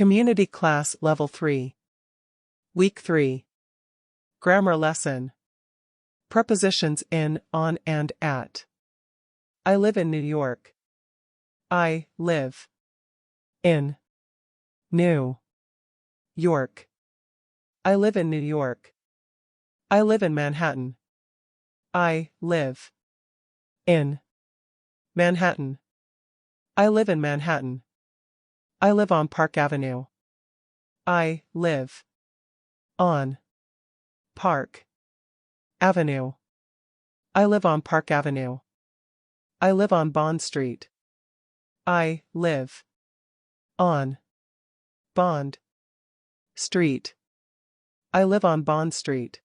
Community Class Level 3. Week 3. Grammar Lesson. Prepositions in, on, and at. I live in New York. I live in New York. I live in New York. I live in Manhattan. I live in Manhattan. I live in Manhattan. I live on Park Avenue. I live on Park Avenue. I live on Park Avenue. I live on Bond Street. I live on Bond Street. I live on Bond Street.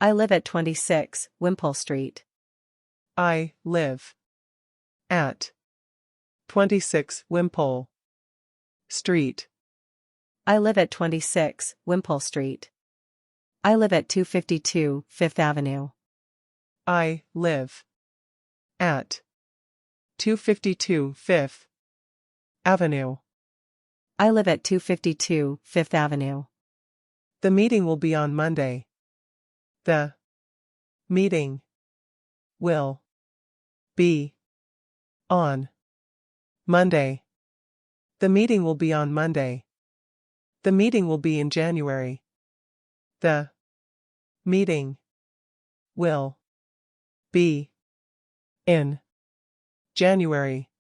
I live at 26 Wimpole Street. I live at 26 Wimpole Street. I live at 26 Wimpole Street. I live at 252 Fifth Avenue. I live at 252 Fifth Avenue. I live at 252 Fifth Avenue. The meeting will be on Monday. The meeting will be on Monday. The meeting will be on Monday. The meeting will be in January. The meeting will be in January.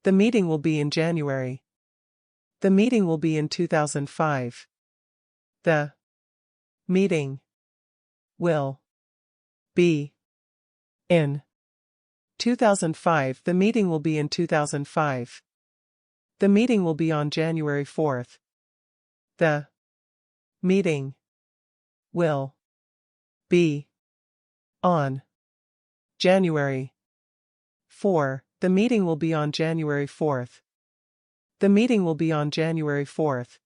The meeting will be in January. The meeting will be in 2005. The meeting will be in 2005. The meeting will be in 2005. The meeting will be on January 4th. The meeting will be on January 4. The meeting will be on January 4th. The meeting will be on January 4th.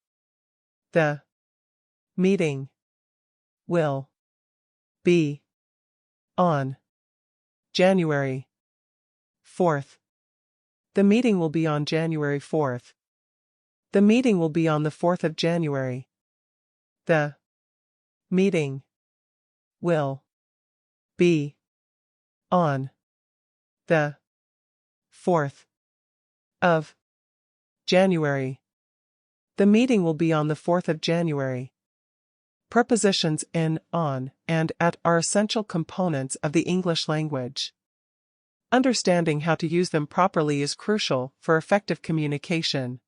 The meeting will be on January 4th. The meeting will be on January 4th. The meeting will be on the 4th of January. The meeting will be on the 4th of January. The meeting will be on the 4th of January. Prepositions in, on, and at are essential components of the English language. Understanding how to use them properly is crucial for effective communication.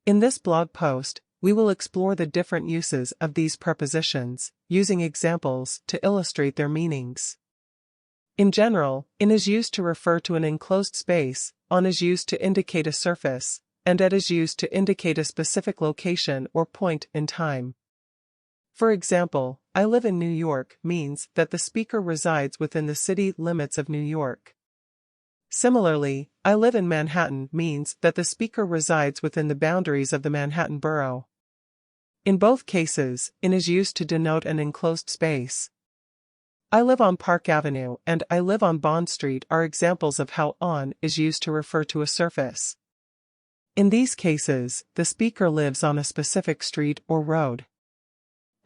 In this blog post, we will explore the different uses of these prepositions, using examples to illustrate their meanings. In general, in is used to refer to an enclosed space, on is used to indicate a surface, and at is used to indicate a specific location or point in time. For example, I live in New York means that the speaker resides within the city limits of New York. Similarly, I live in Manhattan means that the speaker resides within the boundaries of the Manhattan borough. In both cases, in is used to denote an enclosed space. I live on Park Avenue and I live on Bond Street are examples of how on is used to refer to a surface. In these cases, the speaker lives on a specific street or road.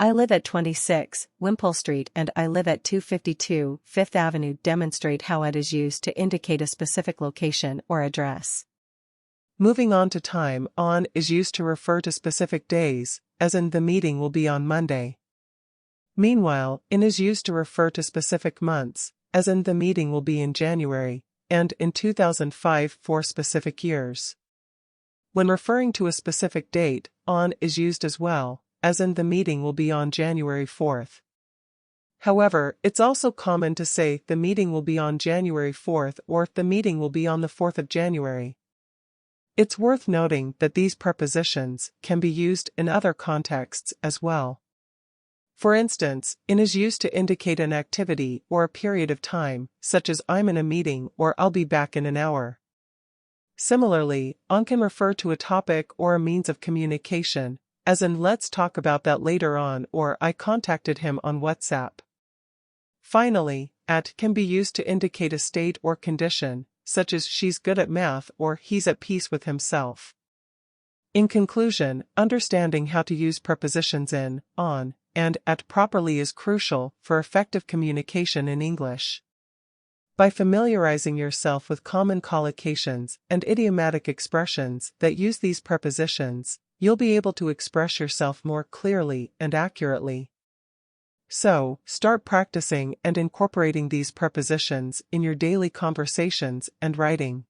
I live at 26 Wimpole Street and I live at 252 Fifth Avenue demonstrate how at is used to indicate a specific location or address. Moving on to time, on is used to refer to specific days, as in the meeting will be on Monday. Meanwhile, in is used to refer to specific months, as in the meeting will be in January, and in 2005 for specific years. When referring to a specific date, on is used as well, as in the meeting will be on January 4th. However, it's also common to say the meeting will be on January 4th or the meeting will be on the 4th of January. It's worth noting that these prepositions can be used in other contexts as well. For instance, in is used to indicate an activity or a period of time, such as I'm in a meeting or I'll be back in an hour. Similarly, on can refer to a topic or a means of communication, as in let's talk about that later on or I contacted him on WhatsApp. Finally, at can be used to indicate a state or condition, such as she's good at math or he's at peace with himself. In conclusion, understanding how to use prepositions in, on, and at properly is crucial for effective communication in English. By familiarizing yourself with common collocations and idiomatic expressions that use these prepositions, you'll be able to express yourself more clearly and accurately. So, start practicing and incorporating these prepositions in your daily conversations and writing.